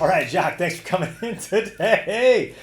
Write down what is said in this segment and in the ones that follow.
All right, Jacques, thanks for coming in today.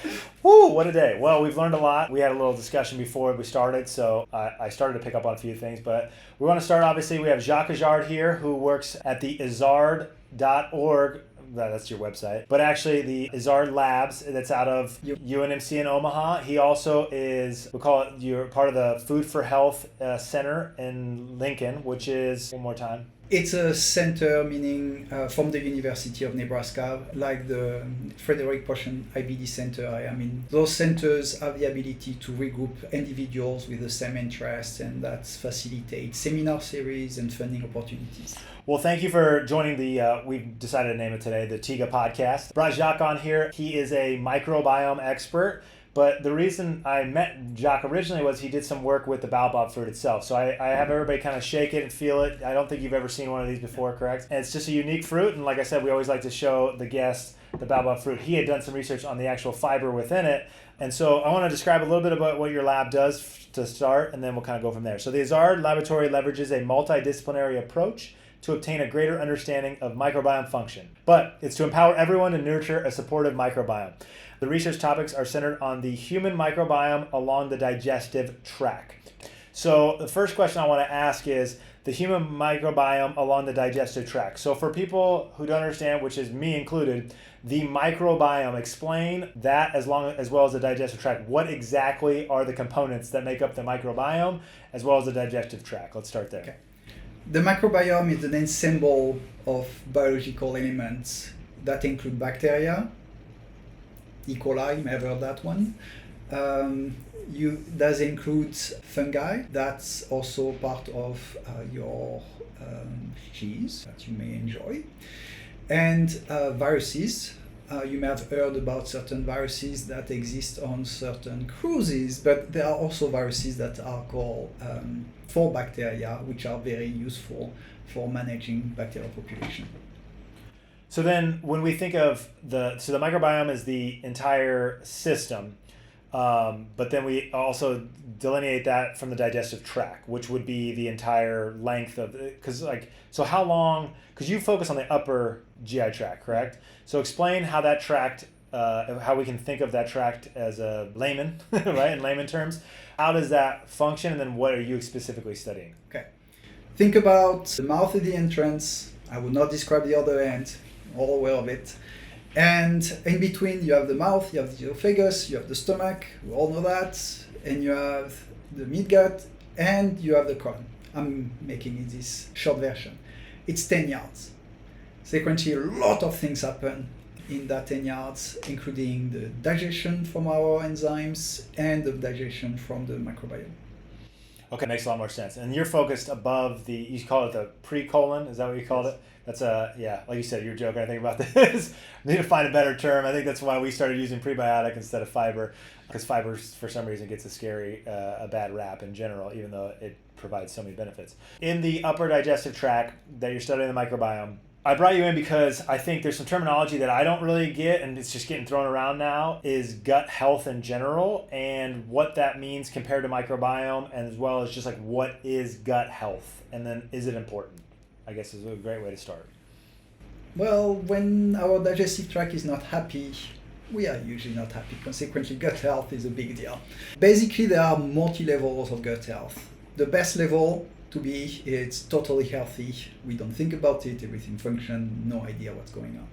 Woo, what a day. Well, we've learned a lot. We had a little discussion before we started, so I started to pick up on a few things. But we want to start, obviously, we have Jacques Izard here, who works at the Izard.org. That's your website. But actually, the Izard Labs, that's out of UNMC in Omaha. He also is, we call it, you're part of the Food for Health Center in Lincoln, which is, one more time. It's a center, meaning from the University of Nebraska, like the Frederick Portion IBD Center. I mean, those centers have the ability to regroup individuals with the same interests, and that facilitates seminar series and funding opportunities. Well, thank you for joining the, we've decided to name it today, the Tiiga podcast. Brought Jacques on here. He is a microbiome expert. But the reason I met Jacques originally was he did some work with the Baobab fruit itself. So I have everybody kind of shake it and feel it. I don't think you've ever seen one of these before, correct? And it's just a unique fruit. And like I said, we always like to show the guests the Baobab fruit. He had done some research on the actual fiber within it. And so I want to describe a little bit about what your lab does to start, and then we'll kind of go from there. So the Izard laboratory leverages a multidisciplinary approach to obtain a greater understanding of microbiome function. But it's to empower everyone to nurture a supportive microbiome. The research topics are centered on the human microbiome along the digestive tract. So the first question I want to ask is the human microbiome along the digestive tract. So for people who don't understand, which is me included, the microbiome, explain that as well as the digestive tract. What exactly are the components that make up the microbiome as well as the digestive tract? Let's start there. Okay. The microbiome is an ensemble of biological elements that include bacteria. E. coli, you may have heard that one. That includes fungi. That's also part of your cheese that you may enjoy. And viruses. You may have heard about certain viruses that exist on certain cruises, but there are also viruses that are called for bacteria, which are very useful for managing bacterial population. So then when we think of the microbiome is the entire system, but then we also delineate that from the digestive tract, which would be the entire length of it. Because how long, because you focus on the upper GI tract, correct? So explain how that tract, how we can think of that tract as a layman, right, in layman terms. How does that function, and then what are you specifically studying? Okay. Think about the mouth at the entrance. I would not describe the other end. All aware of it. And in between, you have the mouth, you have the esophagus, you have the stomach, we all know that, and you have the midgut, and you have the colon. I'm making it this short version. It's 10 yards. Sequentially, a lot of things happen in that 10 yards, including the digestion from our enzymes and the digestion from the microbiome. Okay, makes a lot more sense. And you're focused above you call it the pre-colon, is that what you called it? That's like you said, you're joking, I think, about this. We need to find a better term. I think that's why we started using prebiotic instead of fiber, because fiber, for some reason, gets a bad rap in general, even though it provides so many benefits. In the upper digestive tract that you're studying the microbiome, I brought you in because I think there's some terminology that I don't really get, and it's just getting thrown around now, is gut health in general, and what that means compared to microbiome, and as well as just like what is gut health, and then is it important? I guess is a great way to start. Well, when our digestive tract is not happy, we are usually not happy. Consequently, gut health is a big deal. Basically, there are multi-levels of gut health. The best level to be, it's totally healthy. We don't think about it, everything functions, no idea what's going on.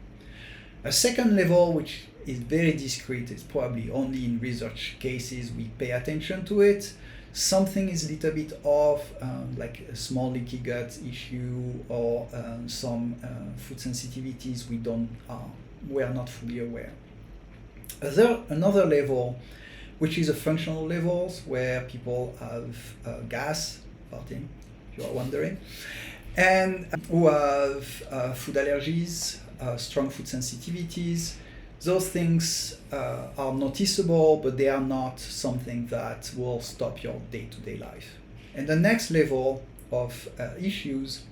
A second level, which is very discreet, is probably only in research cases we pay attention to it. Something is a little bit off, like a small leaky gut issue or some food sensitivities we are not fully aware. Another level, which is a functional levels where people have gas, farting, if you are wondering, and who have food allergies, strong food sensitivities. Those things are noticeable, but they are not something that will stop your day-to-day life. And the next level of issues,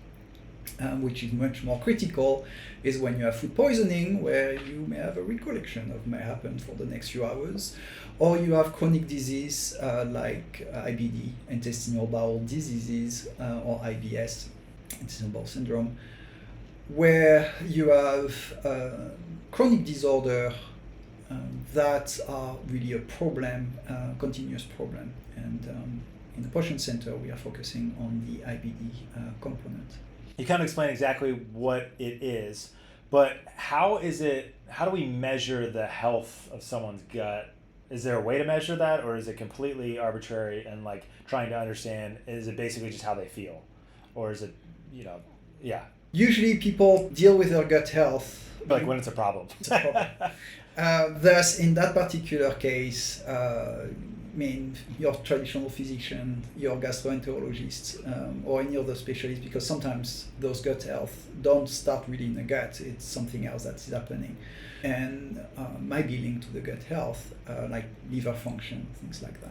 which is much more critical, is when you have food poisoning, where you may have a recollection of may happen for the next few hours, or you have chronic disease like IBD, intestinal bowel diseases, or IBS, intestinal bowel syndrome, where you have chronic disorder that are really a problem, continuous problem. And in the Potion Center, we are focusing on the IBD component. You kind of explain exactly what it is, but how do we measure the health of someone's gut? Is there a way to measure that, or is it completely arbitrary and like trying to understand, is it basically just how they feel? Or is it, yeah. Usually people deal with their gut health. Like when it's a problem. It's a problem. Thus, in that particular case, your traditional physician, your gastroenterologist, or any other specialist, because sometimes those gut health don't start really in the gut, it's something else that's happening. And might be linked to the gut health, like liver function, things like that.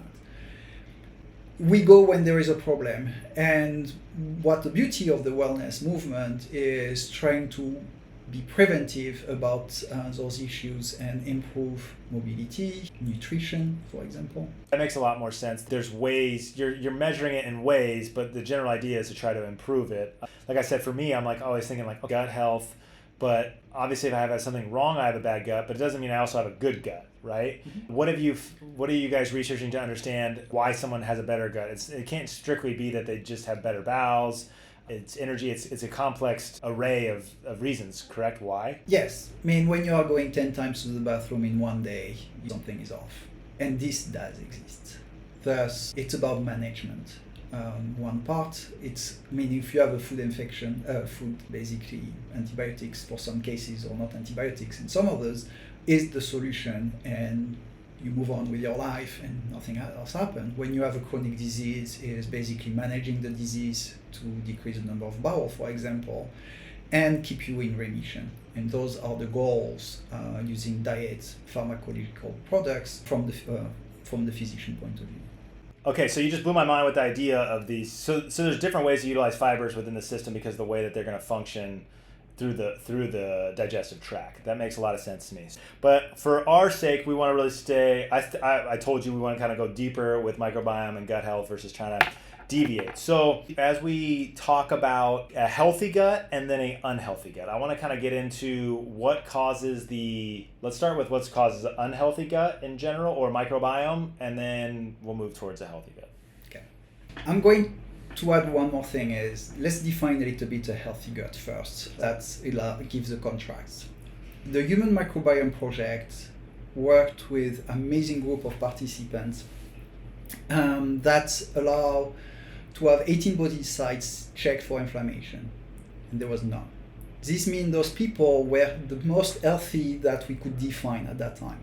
We go when there is a problem, and what the beauty of the wellness movement is trying to be preventive about those issues and improve mobility, nutrition, for example. That makes a lot more sense. There's ways, you're measuring it in ways, but the general idea is to try to improve it. Like I said, for me, I'm like always thinking like gut health, but obviously if I have something wrong, I have a bad gut, but it doesn't mean I also have a good gut, right? Mm-hmm. What are you guys researching to understand why someone has a better gut? It can't strictly be that they just have better bowels. It's energy, it's a complex array of reasons, correct? Why? Yes. When you are going 10 times to the bathroom in one day, something is off. And this does exist. Thus, it's about management. One part, if you have a food infection, basically antibiotics for some cases or not antibiotics in some others is the solution, and you move on with your life and nothing else happens. When you have a chronic disease, it is basically managing the disease to decrease the number of bowel, for example, and keep you in remission. And those are the goals using diet, pharmacological products from the physician point of view. Okay, so you just blew my mind with the idea of these. So there's different ways to utilize fibers within the system because of the way that they're going to function through the digestive tract. That makes a lot of sense to me. But for our sake, we want to really stay. I told you we want to kind of go deeper with microbiome and gut health versus trying to deviate. So as we talk about a healthy gut and then an unhealthy gut, I want to kind of get into what causes let's start with what causes an unhealthy gut in general or microbiome, and then we'll move towards a healthy gut. Okay. I'm going to add one more thing is, let's define a little bit a healthy gut first. That gives a contrast. The Human Microbiome Project worked with an amazing group of participants that allow to have 18 body sites checked for inflammation, and there was none. This means those people were the most healthy that we could define at that time.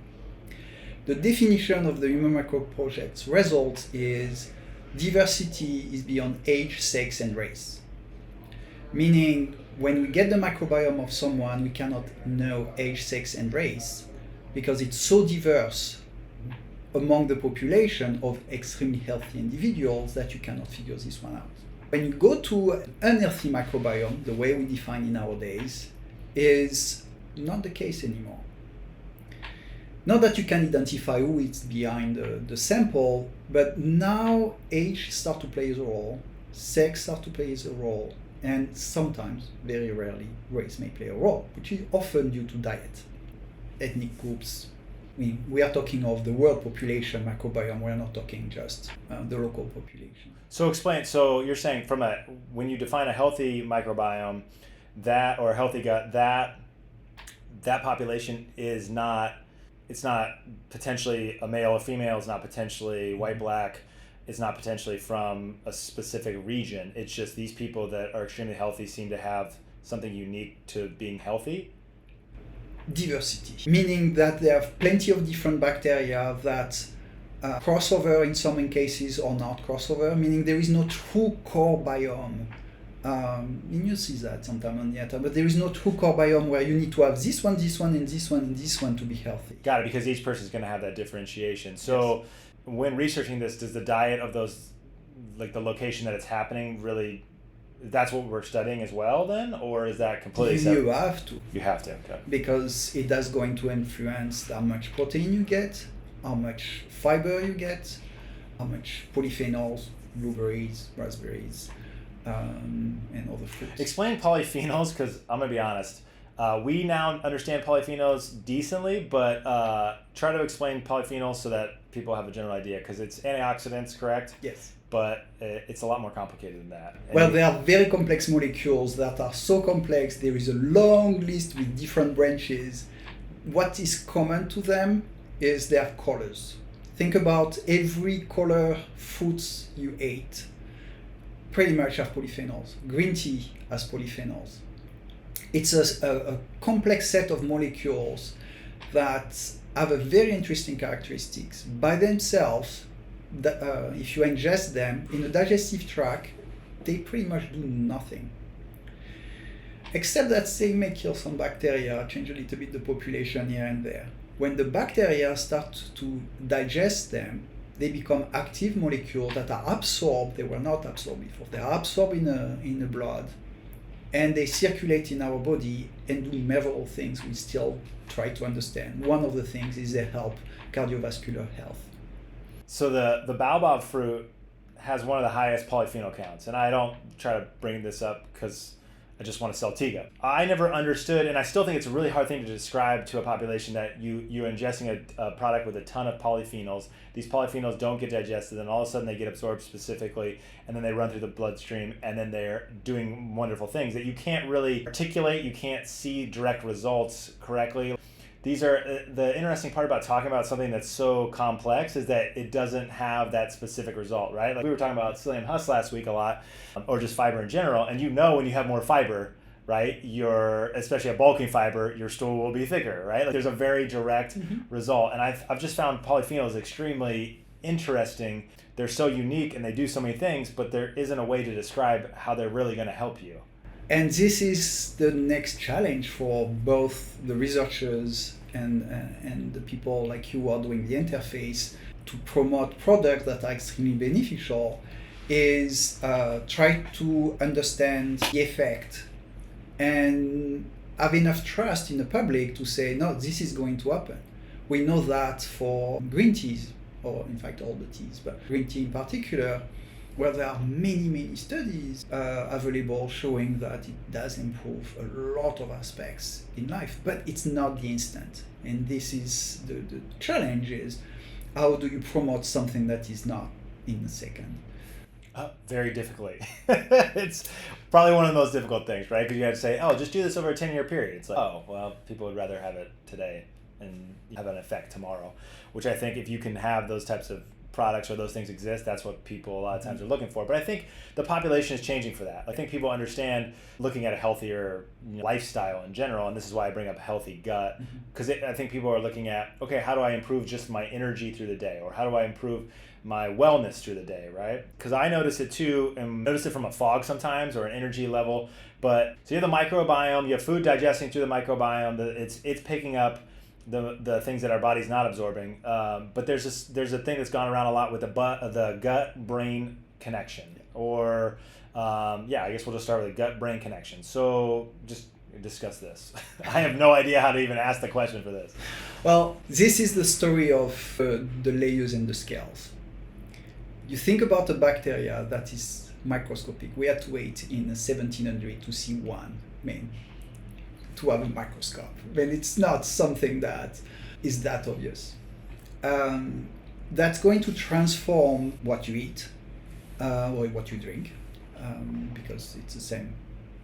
The definition of the Human Microbiome Project's results is diversity is beyond age, sex, and race. Meaning, when we get the microbiome of someone, we cannot know age, sex, and race because it's so diverse among the population of extremely healthy individuals that you cannot figure this one out. When you go to an unhealthy microbiome, the way we define it nowadays, is not the case anymore. Not that you can identify who is behind the sample, but now age starts to play a role, sex starts to play a role, and sometimes, very rarely, race may play a role, which is often due to diet. Ethnic groups, we are talking of the world population microbiome, we're not talking just the local population. So explain, so you're saying when you define a healthy microbiome, or a healthy gut, that population is not, it's not potentially a male or female, it's not potentially white, black, it's not potentially from a specific region. It's just these people that are extremely healthy seem to have something unique to being healthy. Diversity, meaning that they have plenty of different bacteria that crossover in some cases or not crossover, meaning there is no true core biome. You see that sometimes on the internet, but there is no true core biome where you need to have this one, and this one, and this one to be healthy. Got it, because each person is going to have that differentiation. So yes. When researching this, does the diet of those, like the location that it's happening, really, that's what we're studying as well then? Or is that completely separate? You have to. You have to, okay. Because it is going to influence how much protein you get, how much fiber you get, how much polyphenols, blueberries, raspberries, and other fruits. Explain polyphenols, because I'm going to be honest. We now understand polyphenols decently, but try to explain polyphenols so that people have a general idea, because it's antioxidants, correct? Yes. But it's a lot more complicated than that. Well, they are very complex molecules that are so complex. There is a long list with different branches. What is common to them is their colors. Think about every color fruits you ate pretty much have polyphenols. Green tea has polyphenols. It's a complex set of molecules that have a very interesting characteristics. By themselves, if you ingest them in the digestive tract, they pretty much do nothing. Except that they may kill some bacteria, change a little bit the population here and there. When the bacteria start to digest them, they become active molecules that are absorbed. They were not absorbed before. They are absorbed in the blood, and they circulate in our body and do several things we still try to understand. One of the things is they help cardiovascular health. So the Baobab fruit has one of the highest polyphenol counts, and I don't try to bring this up because I just want to sell Tiiga. I never understood, and I still think it's a really hard thing to describe to a population, that you're ingesting a product with a ton of polyphenols. These polyphenols don't get digested, and all of a sudden they get absorbed specifically, and then they run through the bloodstream, and then they're doing wonderful things that you can't really articulate. You can't see direct results correctly. These are the interesting part about talking about something that's so complex, is that it doesn't have that specific result, right? Like we were talking about psyllium husk last week a lot, or just fiber in general. And when you have more fiber, right, especially a bulking fiber, your stool will be thicker, right? Like there's a very direct result. And I've just found polyphenols extremely interesting. They're so unique and they do so many things, but there isn't a way to describe how they're really going to help you. And this is the next challenge for both the researchers and the people like you who are doing the interface to promote products that are extremely beneficial, is try to understand the effect and have enough trust in the public to say, no, this is going to happen. We know that for green teas, or in fact all the teas, but green tea in particular, where there are many studies available showing that it does improve a lot of aspects in life, but it's not the instant. And this is the challenge, is how do you promote something that is not in a second? Very difficultly. It's probably one of the most difficult things, right? Because you have to say, just do this over a 10-year period. It's like, people would rather have it today and have an effect tomorrow, which I think if you can have those types of products or those things exist, that's what people a lot of times are looking for. But I think the population is changing for that. I think people understand looking at a healthier lifestyle in general, and this is why I bring up healthy gut, because I think people are looking at, okay, how do I improve just my energy through the day, or how do I improve my wellness through the day, right? Because I notice it too, and notice it from a fog sometimes, or an energy level. But so you have the microbiome, you have food digesting through the microbiome, it's picking up the things that our body's not absorbing, but there's a thing that's gone around a lot with the gut-brain connection, or I guess we'll just start with the gut-brain connection. So just discuss this. I have no idea how to even ask the question for this. Well, this is the story of the layers and the scales. You think about a bacteria that is microscopic. We had to wait in 1700 to see one. To have a microscope. It's not something that is that obvious. That's going to transform what you eat or what you drink, because it's the same,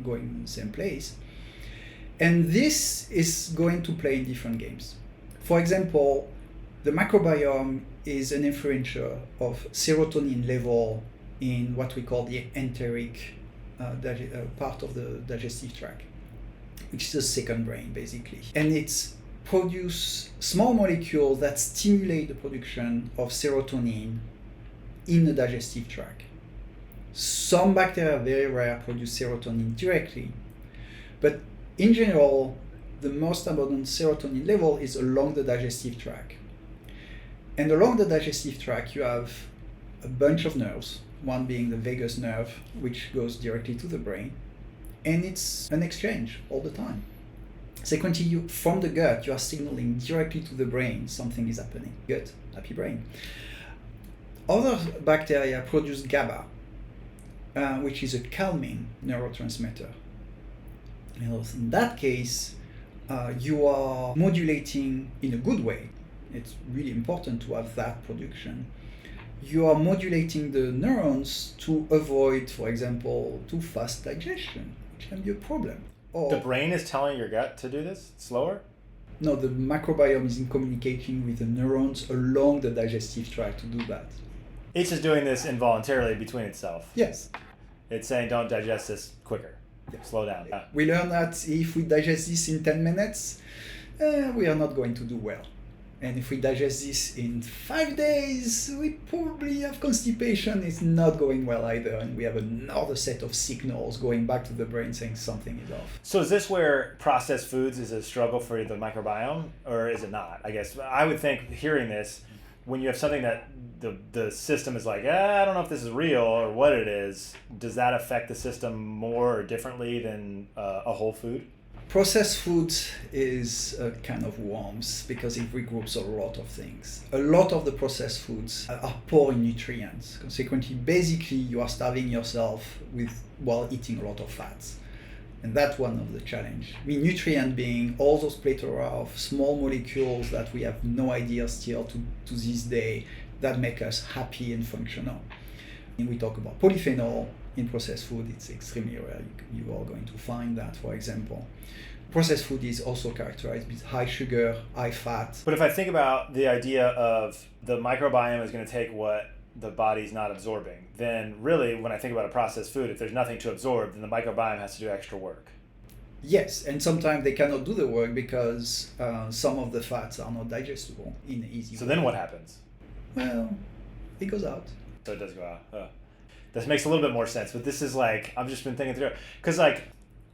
going in the same place. And this is going to play in different games. For example, the microbiome is an influencer of serotonin level in what we call the enteric part of the digestive tract, which is the second brain, basically. And it's produce small molecules that stimulate the production of serotonin in the digestive tract. Some bacteria, very rare, produce serotonin directly. But in general, the most abundant serotonin level is along the digestive tract. And along the digestive tract, you have a bunch of nerves, one being the vagus nerve, which goes directly to the brain. And it's an exchange all the time. Sequentially, from the gut, you are signaling directly to the brain something is happening. Gut, happy brain. Other bacteria produce GABA. which is a calming neurotransmitter. In that case, you are modulating in a good way. It's really important to have that production. You are modulating the neurons to avoid, for example, too fast digestion, which can be a problem. Or, the brain is telling your gut to do this slower? No, the microbiome is communicating with the neurons along the digestive tract to do that. It's just doing this involuntarily between itself. Yes. It's saying don't digest this quicker. Yes. Slow down. We learn that if we digest this in 10 minutes, we are not going to do well. And if we digest this in 5 days, we probably have constipation. It's not going well either. And we have another set of signals going back to the brain saying something is off. So is this where processed foods is a struggle for the microbiome, or is it not? I guess I would think, hearing this, when you have something that the system is like, I don't know if this is real or what it is, does that affect the system more or differently than a whole food? Processed food is a kind of worms because it regroups a lot of things. A lot of the processed foods are poor in nutrients. Consequently, basically, you are starving yourself while eating a lot of fats. And that's one of the challenge. I mean, nutrient being all those plethora of small molecules that we have no idea still to this day that make us happy and functional. And we talk about polyphenol. In processed food, it's extremely rare. You are going to find that, for example. Processed food is also characterized with high sugar, high fat. But if I think about the idea of the microbiome is going to take what the body's not absorbing, then really when I think about a processed food, if there's nothing to absorb, then the microbiome has to do extra work. Yes, and sometimes they cannot do the work because some of the fats are not digestible in an easy way. So then what happens? Well, it goes out. So it does go out. This makes a little bit more sense, but this is like, I've just been thinking through it. Because like,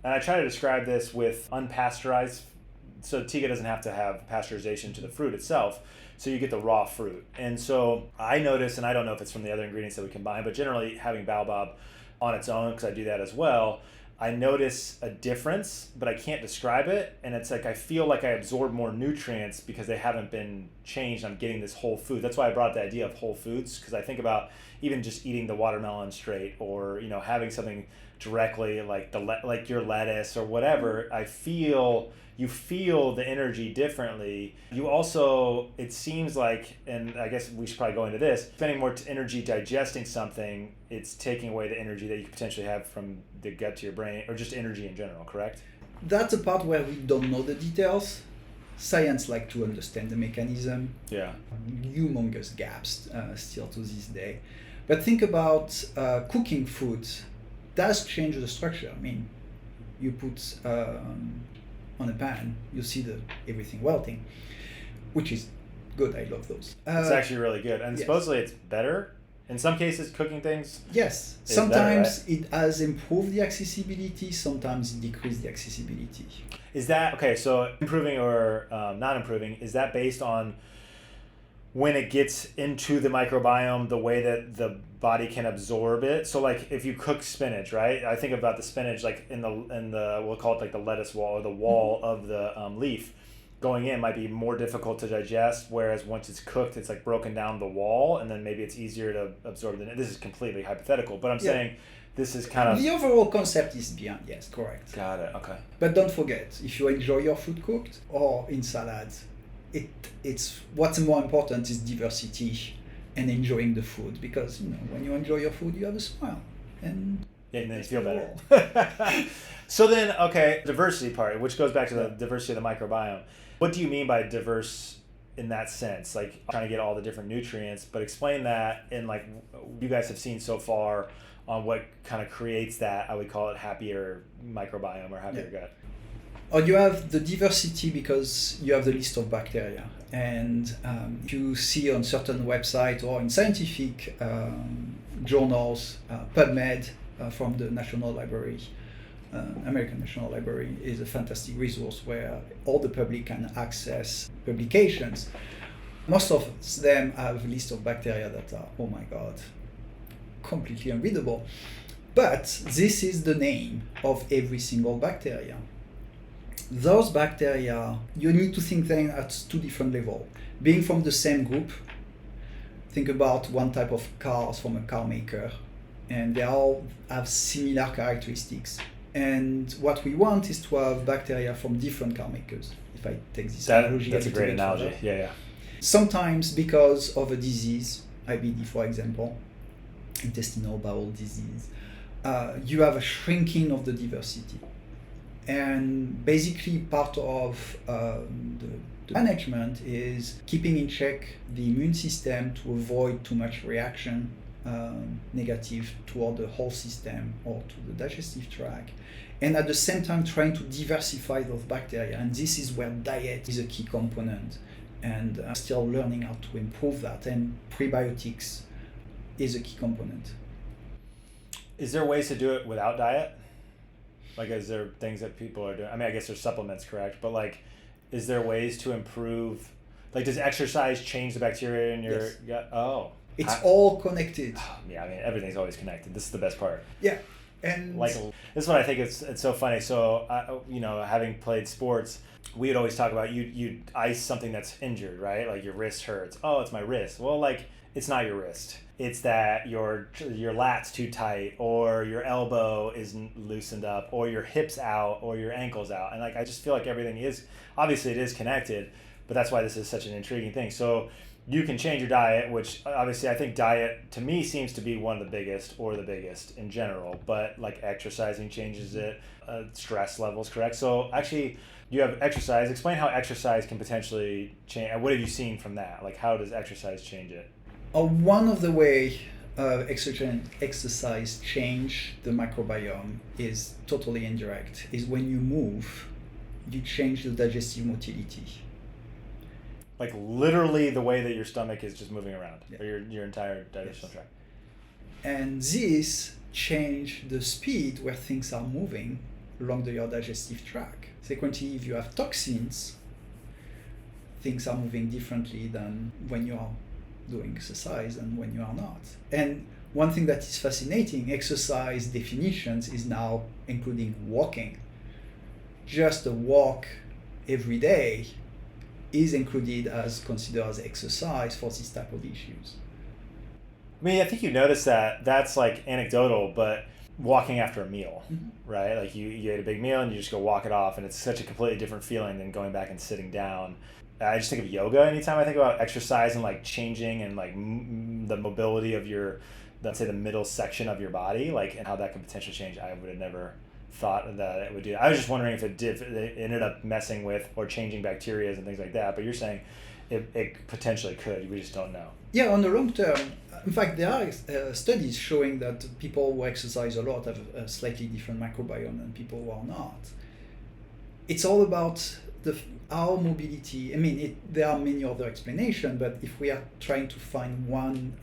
and I try to describe this with unpasteurized, so Tiiga doesn't have to have pasteurization to the fruit itself, so you get the raw fruit. And so I notice, and I don't know if it's from the other ingredients that we combine, but generally having Baobab on its own, because I do that as well, I notice a difference, but I can't describe it. And it's like I feel like I absorb more nutrients because they haven't been changed. I'm getting this whole food. That's why I brought the idea of whole foods, because I think about even just eating the watermelon straight, or having something directly like like your lettuce or whatever. You feel the energy differently. You also, it seems like, and I guess we should probably go into this, spending more energy digesting something, it's taking away the energy that you could potentially have from the gut to your brain, or just energy in general, correct? That's a part where we don't know the details. Science like to understand the mechanism. Yeah. Humongous gaps still to this day. But think about cooking food. Does change the structure. I mean, you put on a pan, you see everything welting, which is good. I love those. It's actually really good, and yes. Supposedly it's better in some cases. Cooking things. Yes, sometimes better, right? It has improved the accessibility. Sometimes it decreased the accessibility. Is that okay? So improving or not improving, is that based on when it gets into the microbiome, the way that the body can absorb it? So like if you cook spinach, right? I think about the spinach like in the we'll call it like the lettuce wall or the wall of the leaf going in might be more difficult to digest, whereas once it's cooked, it's like broken down the wall, and then maybe it's easier to absorb. This is completely hypothetical, but I'm saying this is kind of... The overall concept is beyond, yes, correct. Got it, okay. But don't forget, if you enjoy your food cooked or in salads, it's what's more important is diversity and enjoying the food, because when you enjoy your food you have a smile and then you feel better. So then, okay, diversity part, which goes back to the diversity of the microbiome. What do you mean by diverse in that sense? Like trying to get all the different nutrients, but explain that in like you guys have seen so far on what kind of creates that, I would call it happier microbiome or happier gut. Or you have the diversity because you have the list of bacteria, and you see on certain websites or in scientific journals, PubMed from the National Library, American National Library is a fantastic resource where all the public can access publications. Most of them have a list of bacteria that are, oh my God, completely unreadable. But this is the name of every single bacteria. Those bacteria, you need to think then at two different levels. Being from the same group, think about one type of cars from a car maker, and they all have similar characteristics. And what we want is to have bacteria from different car makers. If I take this analogy, that's a great analogy. Yeah. Sometimes because of a disease, IBD for example, intestinal bowel disease, you have a shrinking of the diversity. And basically part of the management is keeping in check the immune system to avoid too much reaction, negative toward the whole system or to the digestive tract. And at the same time trying to diversify those bacteria. And this is where diet is a key component. And still learning how to improve that. And prebiotics is a key component. Is there ways to do it without diet? Like, is there things that people are doing? I mean, I guess there's supplements, correct? But like, is there ways to improve? Like, does exercise change the bacteria in your gut? Oh. It's all connected. Yeah, I mean, everything's always connected. This is the best part. Yeah. And like, this is what I think it's so funny. So, having played sports, we would always talk about you ice something that's injured, right? Like your wrist hurts. Oh, it's my wrist. Well, like, it's not your wrist. It's that your lat's too tight, or your elbow isn't loosened up, or your hip's out, or your ankle's out. And like, I just feel like everything is, obviously it is connected, but that's why this is such an intriguing thing. So you can change your diet, which obviously I think diet to me seems to be one of the biggest or the biggest in general, but like exercising changes it, stress levels, correct? So actually you have exercise. Explain how exercise can potentially change. What have you seen from that? Like, how does exercise change it? One of the way exercise change the microbiome is totally indirect, is when you move, you change the digestive motility. Like literally the way that your stomach is just moving around, or your entire digestional tract. And this change the speed where things are moving along your digestive tract. Consequently, if you have toxins, things are moving differently than when you are doing exercise and when you are not. And one thing that is fascinating, exercise definitions is now including walking. Just a walk every day is included as considered as exercise for this type of issues. I mean, I think you notice that that's like anecdotal, but walking after a meal, right? Like you ate a big meal and you just go walk it off, and it's such a completely different feeling than going back and sitting down. I just think of yoga anytime I think about exercise and like changing and like the mobility of your, let's say the middle section of your body, like, and how that can potentially change. I would have never thought that it would do. I was just wondering if it ended up messing with or changing bacteria and things like that, but you're saying it potentially could. We just don't know. Yeah, on the long term, in fact, there are studies showing that people who exercise a lot have a slightly different microbiome than people who are not. It's all about our mobility. I mean, there are many other explanations, but if we are trying to find one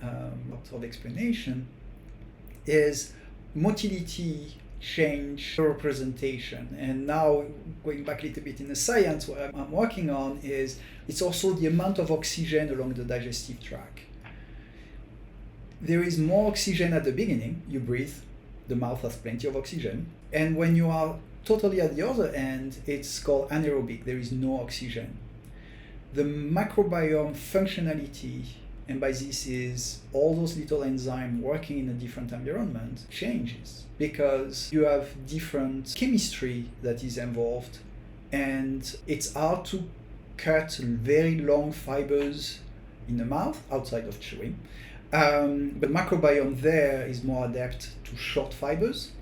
sort of explanation, is motility change representation. And now going back a little bit in the science, what I'm working on is it's also the amount of oxygen along the digestive tract. There is more oxygen at the beginning. You breathe, the mouth has plenty of oxygen, and when you are totally at the other end, it's called anaerobic. There is no oxygen. The microbiome functionality, and by this is all those little enzymes working in a different environment, changes because you have different chemistry that is involved, and it's hard to cut very long fibers in the mouth outside of chewing. But microbiome there is more adept to short fibers,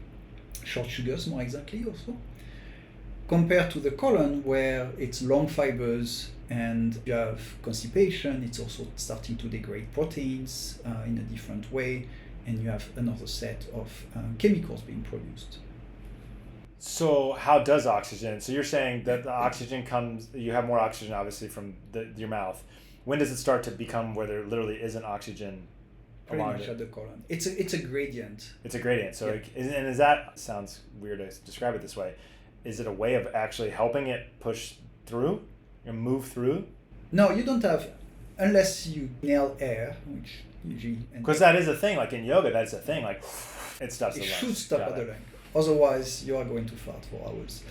short sugars more exactly also, compared to the colon where it's long fibers and you have constipation. It's also starting to degrade proteins in a different way, and you have another set of chemicals being produced. So how does oxygen, so you're saying that the oxygen comes, you have more oxygen obviously from your mouth. When does it start to become where there literally isn't oxygen? Pretty much at the colon. It's a gradient. It's a gradient. So, yeah. And is that, sounds weird to describe it this way, is it a way of actually helping it push through and move through? No, you don't have, unless you nail air, which usually... Because that is a thing, like in yoga, that's a thing, like it stops the lungs. It lungs. should stop at the lung. Otherwise, you are going to fart for hours.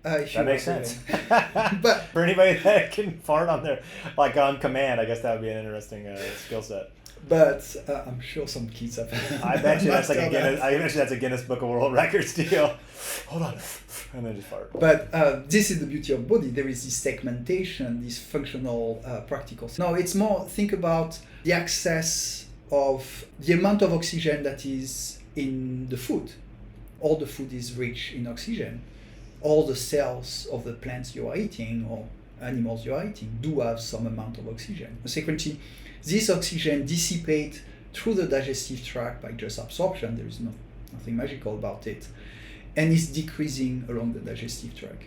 That makes sense. But for anybody that can fart on their, like on command, I guess that would be an interesting skill set. But I'm sure some kids have. I bet you that's like a mastered Guinness. that. I bet you that's a Guinness Book of World Records deal. Hold on, and then just fart. But this is the beauty of body. There is this segmentation, this functional, practical. No, it's more, think about the access of the amount of oxygen that is in the food. All the food is rich in oxygen. All the cells of the plants you are eating or animals you are eating do have some amount of oxygen. Consequently, this oxygen dissipates through the digestive tract by just absorption. There is nothing magical about it. And it's decreasing along the digestive tract.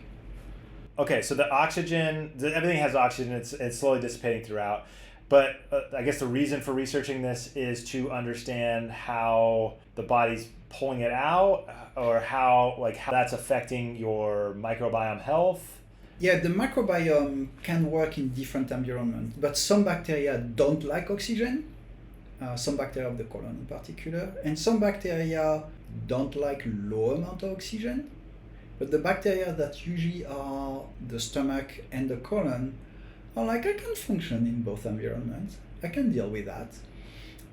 Okay, so the oxygen, everything has oxygen, it's slowly dissipating throughout. But I guess the reason for researching this is to understand how the body's pulling it out, or how that's affecting your microbiome health. Yeah, the microbiome can work in different environments, but some bacteria don't like oxygen, some bacteria of the colon in particular, and some bacteria don't like low amount of oxygen. But the bacteria that usually are the stomach and the colon are like, I can function in both environments, I can deal with that.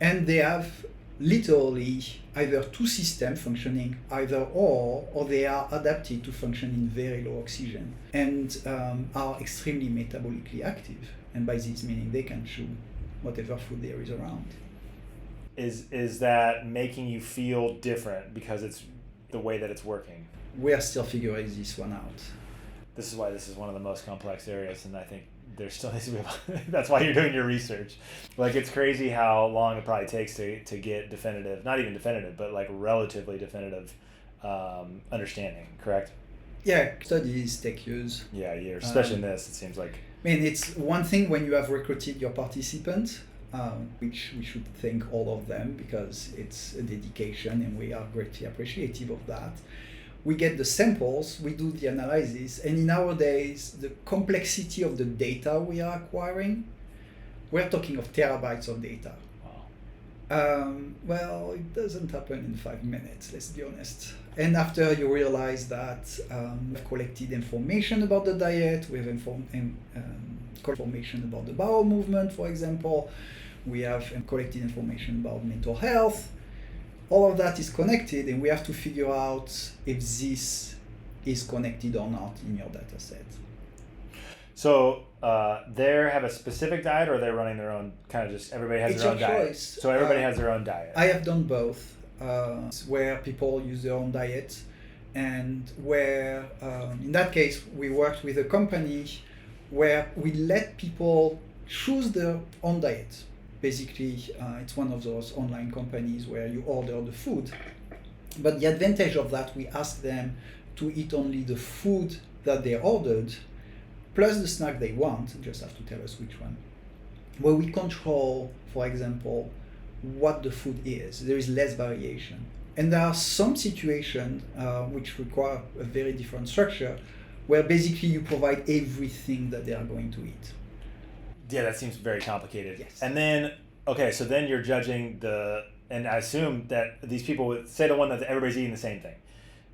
And they have literally either two systems functioning either or they are adapted to function in very low oxygen and are extremely metabolically active. And by this meaning they can chew whatever food there is around. Is that making you feel different because it's the way that it's working? We are still figuring this one out. This is why this is one of the most complex areas, and I think there still needs to be that's why you're doing your research. It's crazy how long it probably takes to get definitive, not even definitive, but relatively definitive understanding, correct? Yeah, studies take years. Yeah, years, especially in this, it seems like. I mean, it's one thing when you have recruited your participants, which we should thank all of them because it's a dedication and we are greatly appreciative of that. We get the samples, we do the analysis, and in nowadays, the complexity of the data we are acquiring, we're talking of terabytes of data. Wow. Well, it doesn't happen in 5 minutes, let's be honest. And after you realize that we've collected information about the diet, we have information about the bowel movement, for example, we have collected information about mental health. All of that is connected, and we have to figure out if this is connected or not in your data set. So they have a specific diet, or they're running their own, kind of just everybody has their own diet? Choice. So everybody has their own diet. I have done both, where people use their own diet, and where, in that case, we worked with a company where we let people choose their own diet. Basically, it's one of those online companies where you order the food. But the advantage of that, we ask them to eat only the food that they ordered, plus the snack they want, you just have to tell us which one. Where we control, for example, what the food is. There is less variation. And there are some situations which require a very different structure, where basically you provide everything that they are going to eat. Yeah, that seems very complicated. Yes. And then, okay, so then you're judging and I assume that these people would say the one that everybody's eating the same thing.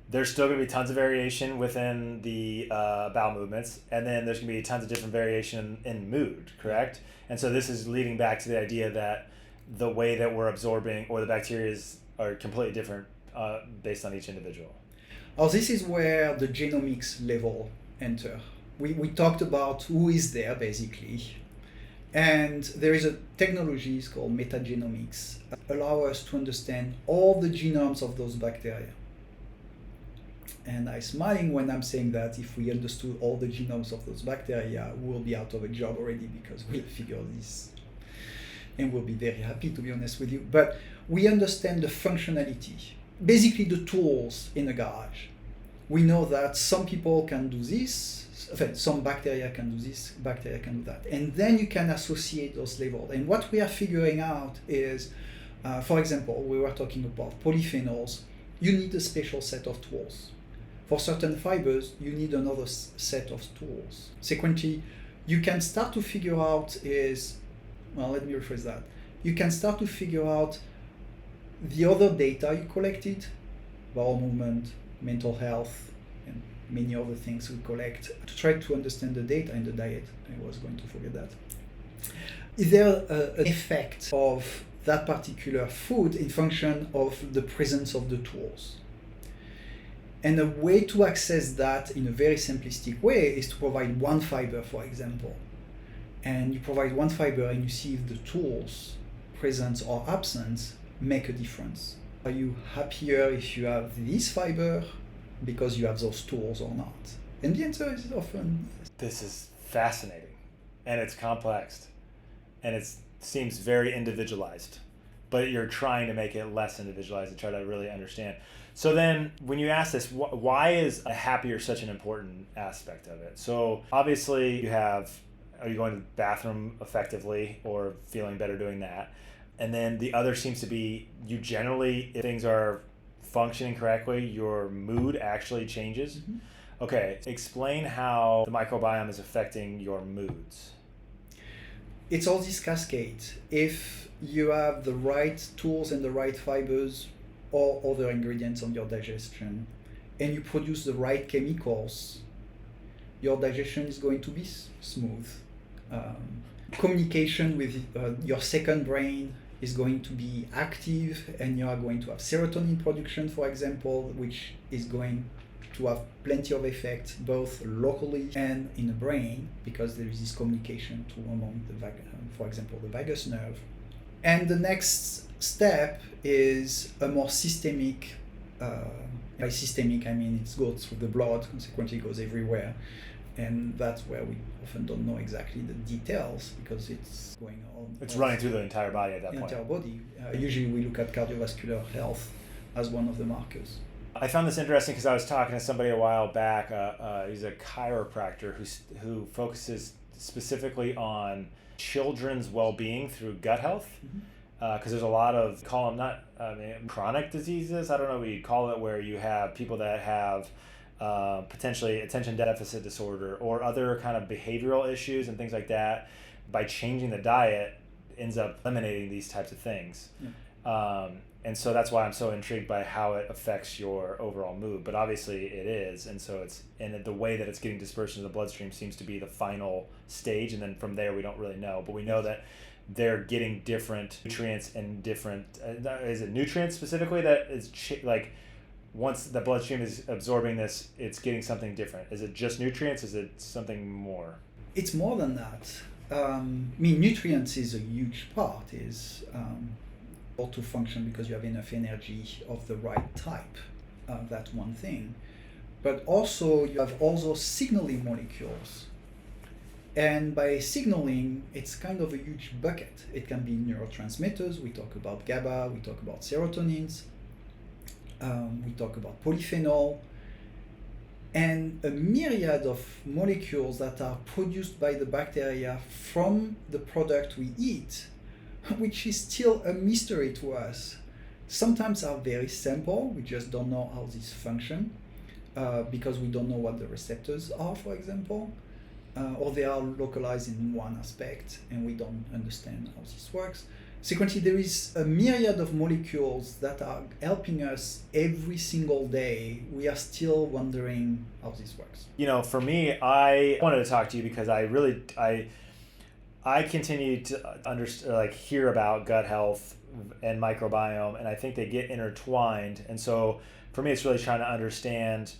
There's still going to be tons of variation within the bowel movements, and then there's going to be tons of different variation in mood, correct? And so this is leading back to the idea that the way that we're absorbing or the bacteria are completely different based on each individual. Oh, this is where the genomics level enter. We talked about who is there, basically. And there is a technology called Metagenomics that allows us to understand all the genomes of those bacteria. And I'm smiling when I'm saying that if we understood all the genomes of those bacteria, we'll be out of a job already because we'll figure this. And we'll be very happy, to be honest with you. But we understand the functionality, basically the tools in a garage. We know that some people can do this, some bacteria can do this, bacteria can do that. And then you can associate those levels. And what we are figuring out is, for example, we were talking about polyphenols. You need a special set of tools. For certain fibers, you need another set of tools. Consequently, you can start to figure out let me rephrase that. You can start to figure out the other data you collected, bowel movement, mental health, and many other things we collect to try to understand the data in the diet. I was going to forget that. Is there an effect of that particular food in function of the presence of the tools. And a way to access that in a very simplistic way is to provide one fiber, for example. And you provide one fiber and you see if the tools, presence or absence, make a difference. Are you happier if you have this fiber because you have those tools or not? And the answer is often yes. This is fascinating, and it's complex, and it seems very individualized, but you're trying to make it less individualized and try to really understand. So then when you ask this, why is a happier such an important aspect of it? So obviously you have, are you going to the bathroom effectively or feeling better doing that? And then the other seems to be you generally, if things are functioning correctly, your mood actually changes. Mm-hmm. Okay, explain how the microbiome is affecting your moods. It's all this cascade. If you have the right tools and the right fibers or other ingredients on your digestion, and you produce the right chemicals, your digestion is going to be smooth. Communication with your second brain is going to be active, and you are going to have serotonin production, for example, which is going to have plenty of effect both locally and in the brain, because there is this communication among for example, the vagus nerve. And the next step is a more systemic, by systemic I mean it goes through the blood, consequently it goes everywhere. And that's where we often don't know exactly the details because it's going on. It's running through the entire body at that point. The entire body. Usually we look at cardiovascular health as one of the markers. I found this interesting because I was talking to somebody a while back. He's a chiropractor who focuses specifically on children's well-being through gut health. Because there's a lot of, call them chronic diseases, I don't know what you'd call it, where you have people that have potentially attention deficit disorder or other kind of behavioral issues and things like that. By changing the diet, ends up eliminating these types of things. Yeah. And so that's why I'm so intrigued by how it affects your overall mood. But obviously it is, and so the way that it's getting dispersed into the bloodstream seems to be the final stage, and then from there we don't really know. But we know that they're getting different nutrients and different. Is it nutrients specifically that is once the bloodstream is absorbing this, it's getting something different? Is it just nutrients? Is it something more? It's more than that. Nutrients is a huge part. Or to function because you have enough energy of the right type. That's one thing. But also you have all those signaling molecules. And by signaling, it's kind of a huge bucket. It can be neurotransmitters. We talk about GABA, we talk about serotonins, we talk about polyphenol, and a myriad of molecules that are produced by the bacteria from the product we eat, which is still a mystery to us. Sometimes are very simple, we just don't know how these function, because we don't know what the receptors are, for example. Or they are localized in one aspect and we don't understand how this works. Consequently, there is a myriad of molecules that are helping us every single day. We are still wondering how this works. For me, I wanted to talk to you because I continue to hear about gut health and microbiome, and I think they get intertwined. And so for me, it's really trying to understand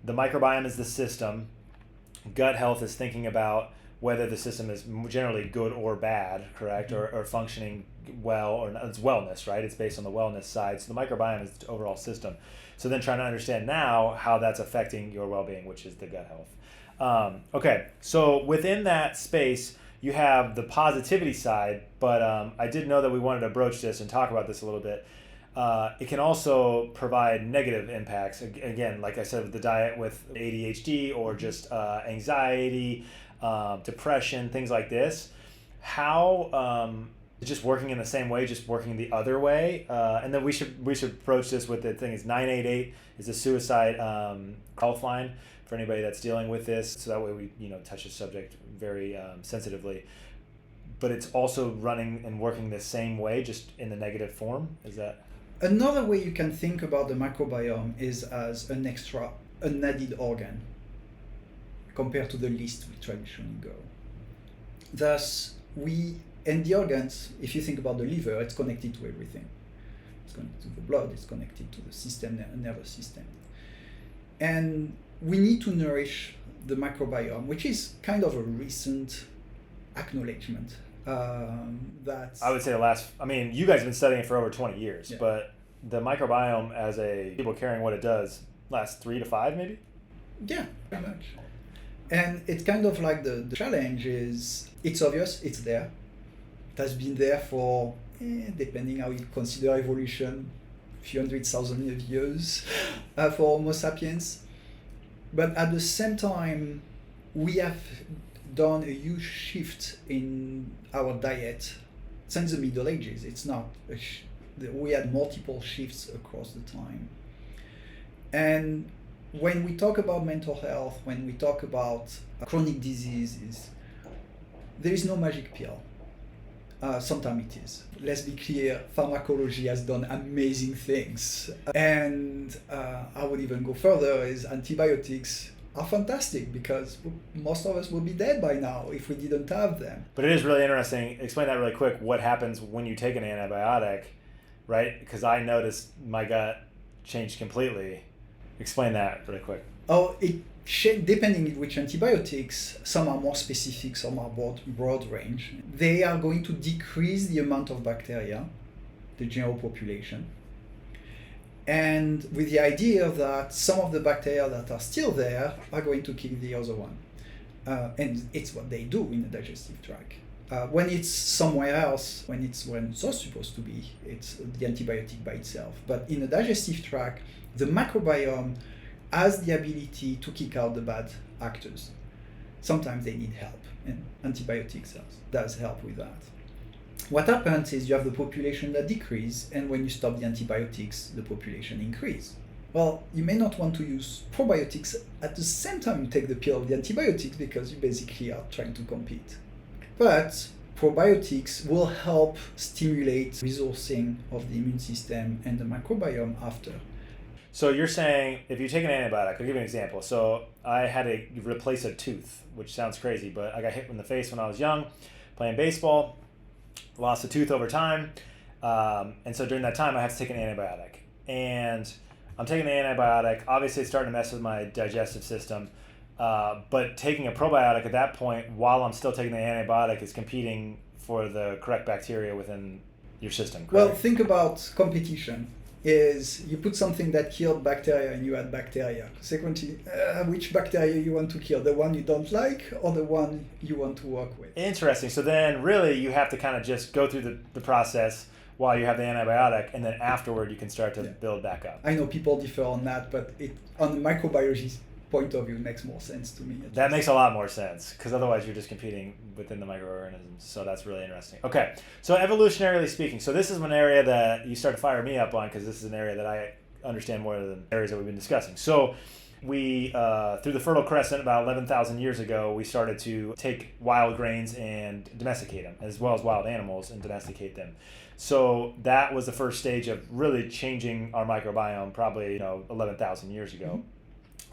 the microbiome is the system. Gut health is thinking about whether the system is generally good or bad, correct, mm-hmm. or functioning well, or it's wellness, right? It's based on the wellness side. So the microbiome is the overall system. So then trying to understand now how that's affecting your well-being, which is the gut health. Okay, so within that space, you have the positivity side, but I did know that we wanted to broach this and talk about this a little bit. It can also provide negative impacts. Again, like I said, with the diet, with ADHD or just anxiety, depression, things like this. How just working in the same way, just working the other way, and then we should approach this with the thing is 988 is a suicide health line for anybody that's dealing with this. So that way we touch the subject very sensitively. But it's also running and working the same way, just in the negative form. Is that? Another way you can think about the microbiome is as an added organ compared to the list we traditionally go. Thus, we And the organs, if you think about the liver, it's connected to everything. It's connected to the blood, it's connected to the system, nervous system. And we need to nourish the microbiome, which is kind of a recent acknowledgement that... I would say you guys have been studying it for over 20 years, yeah. But the microbiome as people carrying what it does lasts 3 to 5 maybe? Yeah, pretty much. And it's kind of like the challenge is, it's obvious, it's there. It has been there for, depending how you consider evolution, a few 100,000 years for Homo sapiens. But at the same time, we have done a huge shift in our diet since the Middle Ages. It's not, we had multiple shifts across the time. And when we talk about mental health, when we talk about chronic diseases, there is no magic pill. Sometimes it is. Let's be clear, pharmacology has done amazing things. And I would even go further, is antibiotics are fantastic because most of us would be dead by now if we didn't have them. But it is really interesting. Explain that really quick, what happens when you take an antibiotic, right? Because I noticed my gut changed completely. Explain that really quick. Oh, depending on which antibiotics, some are more specific, some are broad range. They are going to decrease the amount of bacteria, the general population, and with the idea that some of the bacteria that are still there are going to kill the other one. And it's what they do in the digestive tract. When it's somewhere else, when it's not supposed to be, it's the antibiotic by itself. But in the digestive tract, the microbiome has the ability to kick out the bad actors. Sometimes they need help, and antibiotics does help with that. What happens is you have the population that decrease, and when you stop the antibiotics, the population increase. Well, you may not want to use probiotics at the same time you take the pill of the antibiotics because you basically are trying to compete. But probiotics will help stimulate resourcing of the immune system and the microbiome after. So you're saying if you take an antibiotic, I'll give you an example. So I had to replace a tooth, which sounds crazy, but I got hit in the face when I was young, playing baseball, lost a tooth over time. And so during that time, I have to take an antibiotic. And I'm taking the antibiotic. Obviously, it's starting to mess with my digestive system. But taking a probiotic at that point, while I'm still taking the antibiotic, is competing for the correct bacteria within your system, correct? Well, think about competition. Is you put something that killed bacteria and you add bacteria. Consequently, which bacteria you want to kill? The one you don't like or the one you want to work with? Interesting. So then really you have to kind of just go through the process while you have the antibiotic, and then afterward you can start to build back up. I know people differ on that, but on the microbiology point of view makes more sense to me. That makes a lot more sense, because otherwise you're just competing within the microorganisms. So that's really interesting. Okay, so evolutionarily speaking, so this is one area that you start to fire me up on, because this is an area that I understand more than areas that we've been discussing. So we, through the Fertile Crescent, about 11,000 years ago, we started to take wild grains and domesticate them, as well as wild animals, and domesticate them. So that was the first stage of really changing our microbiome, probably 11,000 years ago. Mm-hmm.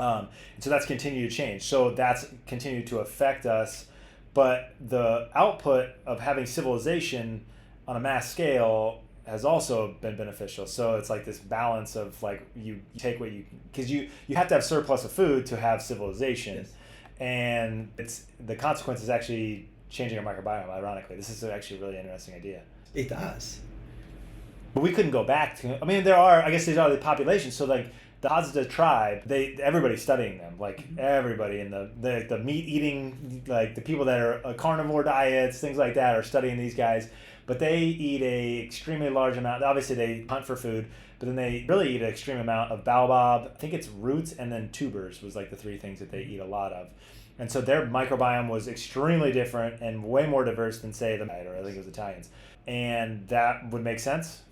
And so that's continued to change. So that's continued to affect us. But the output of having civilization on a mass scale has also been beneficial. So it's like this balance of like you take what you, because you have to have surplus of food to have civilization. Yes. And it's the consequence is actually changing our microbiome, ironically. This is actually a really interesting idea. It has. But we couldn't go back to, there are, I guess these are the populations. So like, the Izard tribe, everybody's studying them. Like everybody in the meat eating, like the people that are carnivore diets, things like that, are studying these guys. But they eat a extremely large amount. Obviously, they hunt for food, but then they really eat an extreme amount of Baobab. I think it's roots and then tubers was like the three things that they eat a lot of. And so their microbiome was extremely different and way more diverse than, say, or I think it was Italians. And that would make sense?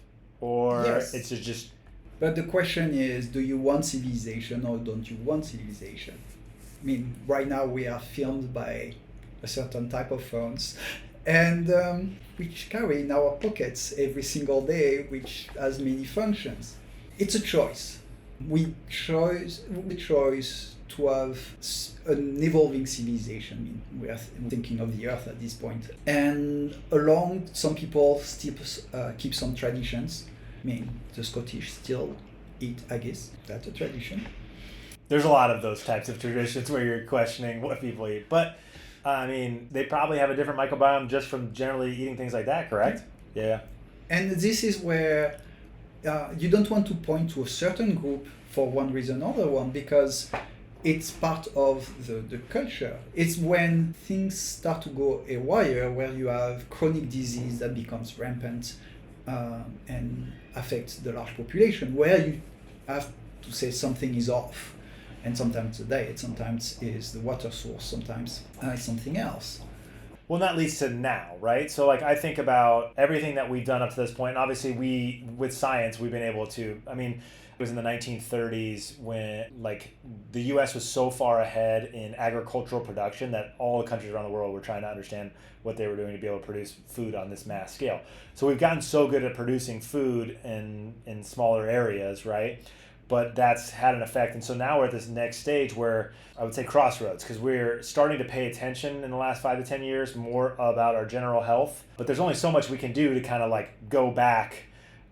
Or yes. It's just... But the question is, do you want civilization or don't you want civilization? Right now we are filmed by a certain type of phones, and which carry in our pockets every single day, which has many functions. It's a choice. We choose to have an evolving civilization. I mean, we are thinking of the Earth at this point. And along, some people still keep some traditions. I mean, the Scottish still eat haggis. That's a tradition. There's a lot of those types of traditions where you're questioning what people eat. But, I mean, they probably have a different microbiome just from generally eating things like that, correct? Yeah. And this is where you don't want to point to a certain group for one reason or another one, because it's part of the culture. It's when things start to go haywire, where you have chronic disease that becomes rampant and affects the large population, where you have to say something is off. And sometimes the diet, sometimes is the water source, sometimes it's something else. Well, that leads to now, right? So like I think about everything that we've done up to this point, and obviously with science, we've been able to, I mean, it was in the 1930s when like the US was so far ahead in agricultural production that all the countries around the world were trying to understand what they were doing to be able to produce food on this mass scale. So we've gotten so good at producing food in smaller areas, right? But that's had an effect. And so now we're at this next stage where I would say crossroads, because we're starting to pay attention in the last 5 to 10 years more about our general health. But there's only so much we can do to kind of like go back.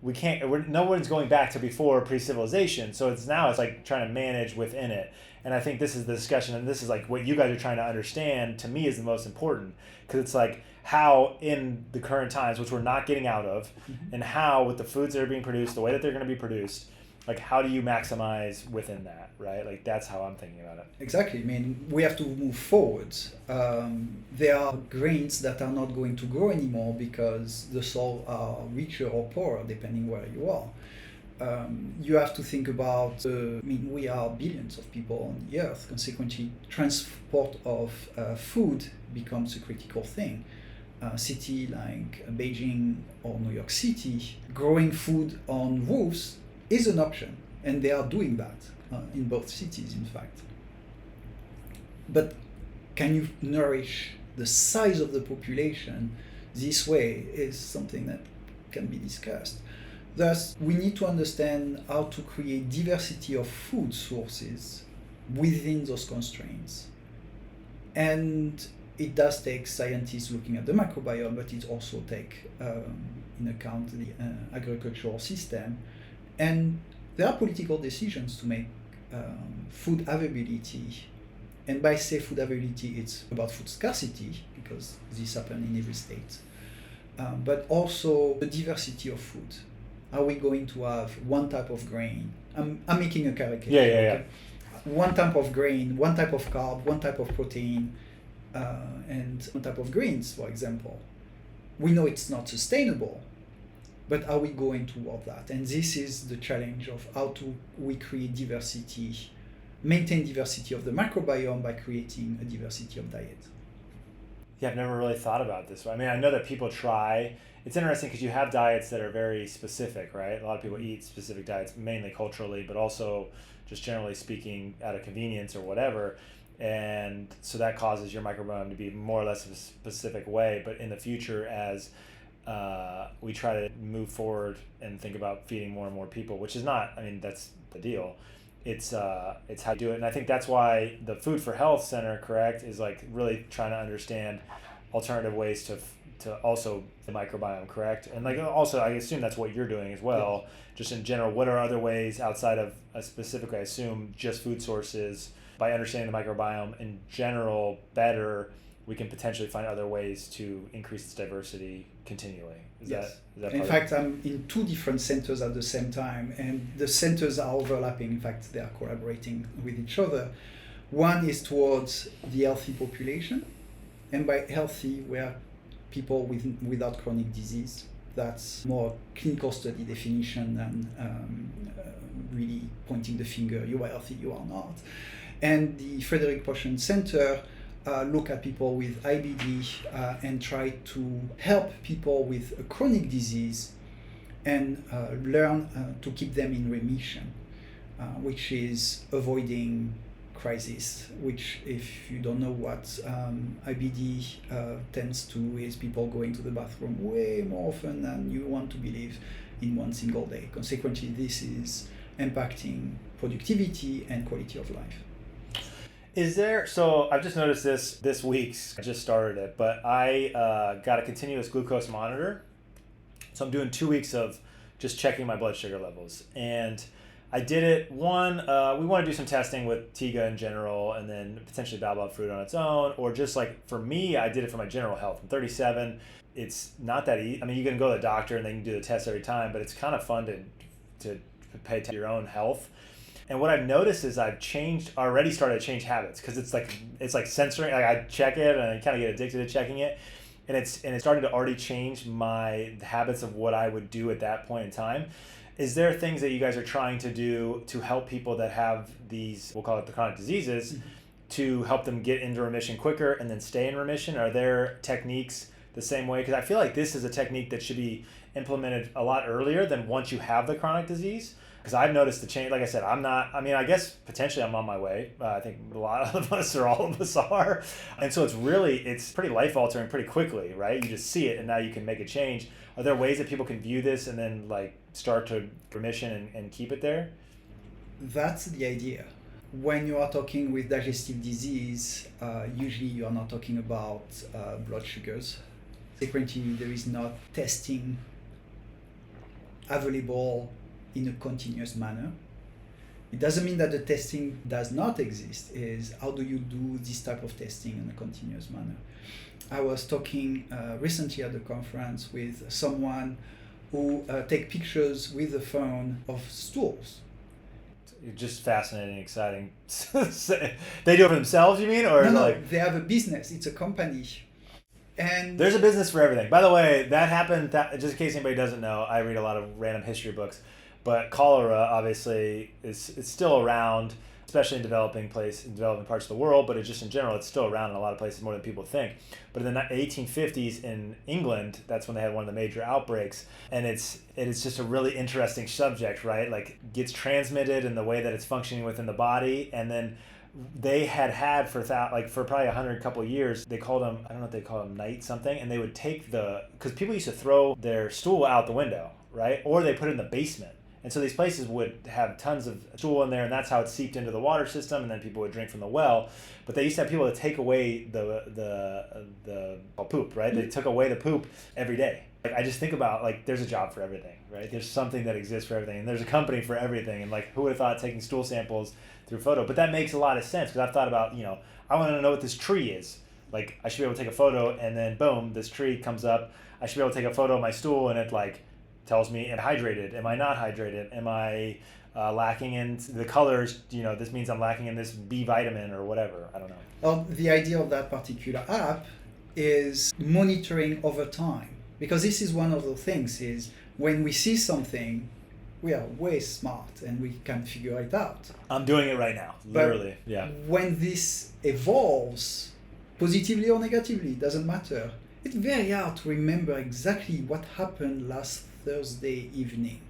No one's going back to before pre-civilization. So it's like trying to manage within it. And I think this is the discussion, and this is like what you guys are trying to understand, to me, is the most important. Because it's like how in the current times, which we're not getting out of, and how with the foods that are being produced, the way that they're going to be produced, like how do you maximize within that, right? Like that's how I'm thinking about it. Exactly. I mean, we have to move forward. There are grains that are not going to grow anymore because the soil are richer or poorer depending where you are. You have to think about, we are billions of people on the earth. Consequently, transport of food becomes a critical thing. City like Beijing or New York City, growing food on roofs is an option, and they are doing that in both cities, in fact. But can you nourish the size of the population this way is something that can be discussed. Thus, we need to understand how to create diversity of food sources within those constraints. And it does take scientists looking at the microbiome, but it also takes in account the agricultural system. And there are political decisions to make food availability. And by say food availability, it's about food scarcity, because this happens in every state. But also the diversity of food. Are we going to have one type of grain? I'm making a caricature. Yeah. One type of grain, one type of carb, one type of protein, and one type of greens, for example. We know it's not sustainable, but are we going toward that? And this is the challenge of how we create diversity, maintain diversity of the microbiome by creating a diversity of diet. Yeah, I've never really thought about this. I mean, I know that people try. It's interesting because you have diets that are very specific, right? A lot of people eat specific diets, mainly culturally, but also just generally speaking out of convenience or whatever. And so that causes your microbiome to be more or less a specific way. But in the future, as we try to move forward and think about feeding more and more people, which is not, I mean, that's the deal. It's how you do it. And I think that's why the Food for Health Center, correct, is like really trying to understand alternative ways to also the microbiome, correct? And like also, I assume that's what you're doing as well. Yes. Just in general, what are other ways outside of a specific, I assume, just food sources, by understanding the microbiome in general better, we can potentially find other ways to increase its diversity continually. Is yes. that in fact, I'm in 2 different centers at the same time, and the centers are overlapping. In fact, they are collaborating with each other. One is towards the healthy population, and by healthy, we are people without chronic disease. That's more clinical study definition than really pointing the finger, you are healthy, you are not. And the Frederick Potion Center look at people with IBD and try to help people with a chronic disease and learn to keep them in remission, which is avoiding crisis, which if you don't know what IBD tends to is people going to the bathroom way more often than you want to believe in one single day. Consequently, this is impacting productivity and quality of life. Is there, so I've just noticed this week, I just started it, but I got a continuous glucose monitor. So I'm doing 2 weeks of just checking my blood sugar levels. And I did it, we want to do some testing with Tiiga in general, and then potentially Baobab fruit on its own, or just like for me, I did it for my general health. I'm 37. It's not that easy. I mean, you can go to the doctor and they can do the test every time, but it's kind of fun to pay attention to your own health. And what I've noticed is I've already started to change habits, because it's like censoring. Like I check it and I kind of get addicted to checking it, and it's starting to already change my habits of what I would do at that point in time. Is there things that you guys are trying to do to help people that have these, we'll call it the chronic diseases, mm-hmm. to help them get into remission quicker and then stay in remission? Are there techniques the same way? Because I feel like this is a technique that should be implemented a lot earlier than once you have the chronic disease. Because I've noticed the change. Like I said, I guess potentially I'm on my way. I think a lot of us, or all of us are. And so it's pretty life altering pretty quickly, right? You just see it and now you can make a change. Are there ways that people can view this and then like start to remission and keep it there? That's the idea. When you are talking with digestive disease, usually you are not talking about blood sugars. Consequently, there is not testing available in a continuous manner. It doesn't mean that the testing does not exist. Is how do you do this type of testing in a continuous manner? I was talking recently at the conference with someone who take pictures with the phone of stools. It's just fascinating, exciting. They do it for themselves, you mean? Or No, they have a business. It's a company. And there's a business for everything. By the way, that happened, just in case anybody doesn't know, I read a lot of random history books. But cholera, obviously, it's still around, especially in developing parts of the world, but it's just in general, it's still around in a lot of places more than people think. But in the 1850s in England, that's when they had one of the major outbreaks. And it's just a really interesting subject, right? Like, gets transmitted in the way that it's functioning within the body. And then they had for probably 100 couple of years, they called them, I don't know if they call them night something, and they would take because people used to throw their stool out the window, right? Or they put it in the basement. And so these places would have tons of stool in there, and that's how it seeped into the water system, and then people would drink from the well. But they used to have people to take away the poop, right? They took away the poop every day. Like, I just think about, like, there's a job for everything, right? There's something that exists for everything, and there's a company for everything. And, like, who would have thought taking stool samples through photo? But that makes a lot of sense, because I've thought about, I want to know what this tree is. Like, I should be able to take a photo, and then, boom, this tree comes up. I should be able to take a photo of my stool, and it, like, tells me, am I hydrated? Am I not hydrated? Am I lacking in the colors? This means I'm lacking in this B vitamin or whatever. I don't know. Well, the idea of that particular app is monitoring over time. Because this is one of the things is when we see something, we are way smart and we can figure it out. I'm doing it right now, literally. But yeah. When this evolves, positively or negatively, it doesn't matter. It's very hard to remember exactly what happened last Thursday evening.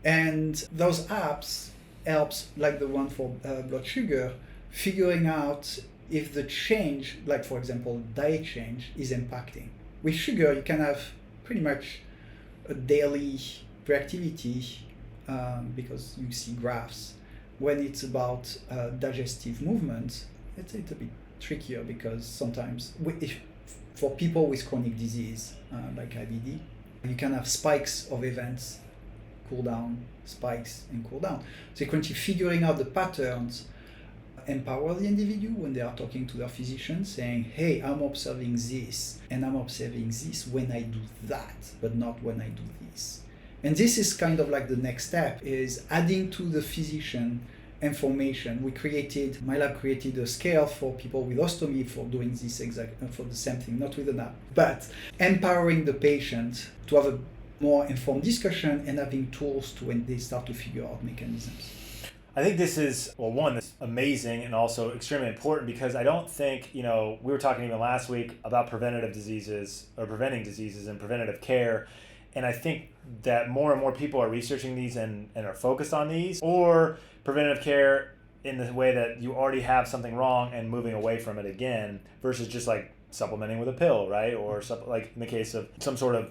And those apps helps, like the one for blood sugar, figuring out if the change, like for example, diet change, is impacting. With sugar, you can have pretty much a daily reactivity because you see graphs. When it's about digestive movements, it's a bit trickier because sometimes for people with chronic disease like IBD, you can have spikes of events, cool down, spikes and cool down. Consequently, figuring out the patterns empower the individual when they are talking to their physician, saying, hey, I'm observing this, and I'm observing this when I do that, but not when I do this. And this is kind of like the next step, is adding to the physician information. My lab created a scale for people with ostomy for doing this for the same thing, not with an app, but empowering the patient to have a more informed discussion and having tools to when they start to figure out mechanisms. I think this is, one, that's amazing and also extremely important, because I don't think, we were talking even last week about preventative diseases or preventing diseases and preventative care. And I think that more and more people are researching these and are focused on these, or preventative care in the way that you already have something wrong and moving away from it again, versus just like supplementing with a pill, right? Or like in the case of some sort of,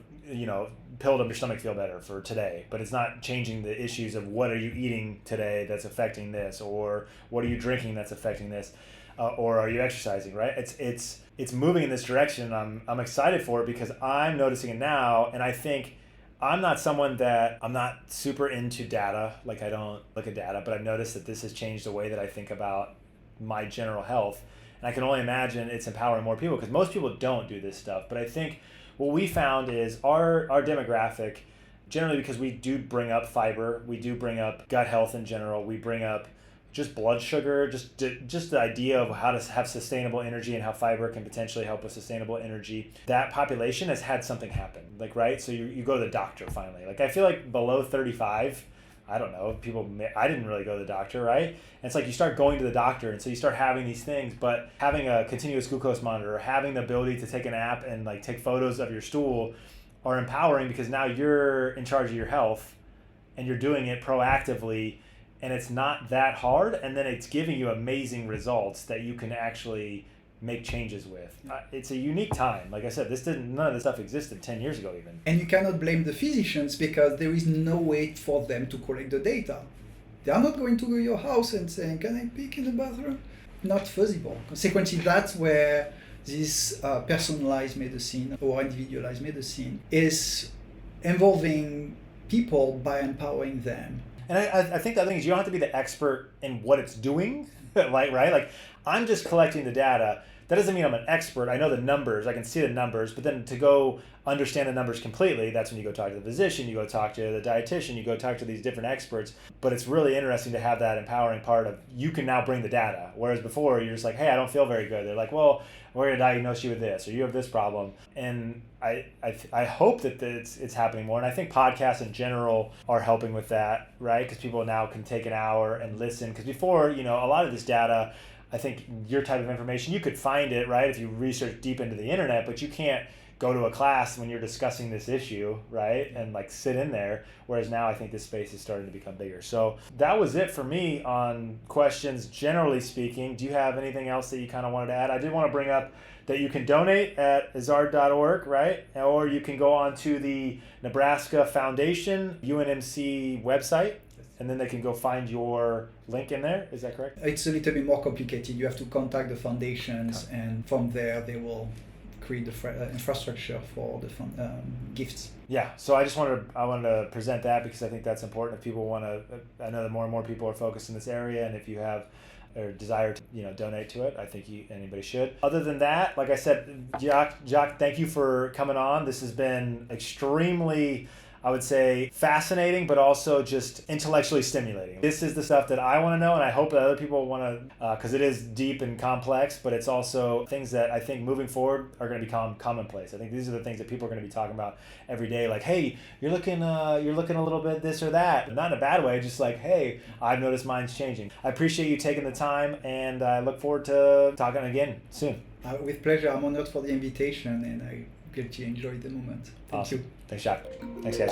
pill to make your stomach feel better for today, but it's not changing the issues of what are you eating today that's affecting this, or what are you drinking that's affecting this, or are you exercising, right? It's moving in this direction. I'm excited for it because I'm noticing it now, and I think I'm not super into data. Like, I don't look at data, but I've noticed that this has changed the way that I think about my general health. And I can only imagine it's empowering more people, because most people don't do this stuff. But I think what we found is our demographic, generally, because we do bring up fiber, we do bring up gut health in general, we bring up just blood sugar, just the idea of how to have sustainable energy and how fiber can potentially help with sustainable energy. That population has had something happen, like, right? So you go to the doctor finally. Like, I feel like below 35, I don't know, I didn't really go to the doctor, right? And it's like you start going to the doctor, and so you start having these things, but having a continuous glucose monitor, or having the ability to take an app and like take photos of your stool are empowering, because now you're in charge of your health and you're doing it proactively. And it's not that hard, and then it's giving you amazing results that you can actually make changes with. It's a unique time. Like I said, none of this stuff existed 10 years ago even. And you cannot blame the physicians, because there is no way for them to collect the data. They are not going to go to your house and saying, "Can I peek in the bathroom?" Not feasible. Consequently, that's where this personalized medicine or individualized medicine is involving people by empowering them. And I think the other thing is, you don't have to be the expert in what it's doing, right? Like, I'm just collecting the data. That doesn't mean I'm an expert. I know the numbers. I can see the numbers. But then to go understand the numbers completely, that's when you go talk to the physician, you go talk to the dietitian, you go talk to these different experts. But it's really interesting to have that empowering part of, you can now bring the data. Whereas before, you're just like, "Hey, I don't feel very good." They're like, "Well, we're going to diagnose you with this, or you have this problem." And I hope that it's happening more. And I think podcasts in general are helping with that, right? Because people now can take an hour and listen. Because before, a lot of this data, I think your type of information, you could find it, right, if you research deep into the internet, but you can't go to a class when you're discussing this issue, right, and like sit in there. Whereas now I think this space is starting to become bigger. So that was it for me on questions, generally speaking. Do you have anything else that you kind of wanted to add? I did want to bring up that you can donate at izard.org, right? Or you can go on to the Nebraska Foundation, UNMC website, and then they can go find your link in there. Is that correct? It's a little bit more complicated. You have to contact the foundations, and from there they will create the infrastructure for the gifts. Yeah, so I wanted to present that, because I think that's important. If people want to, I know that more and more people are focused in this area, and if you have a desire to donate to it, I think anybody should. Other than that, like I said, Jacques, thank you for coming on. This has been extremely, I would say, fascinating, but also just intellectually stimulating. This is the stuff that I want to know, and I hope that other people want to, because it is deep and complex, but it's also things that I think moving forward are going to become commonplace. I think these are the things that people are going to be talking about every day. Like, "Hey, you're looking a little bit this or that." Not in a bad way, just like, "Hey, I've noticed mine's changing." I appreciate you taking the time, and I look forward to talking again soon. With pleasure. I'm honored for the invitation, and I greatly enjoyed the moment. Thank Awesome. you. Thanks, Jacques. Thanks, guys.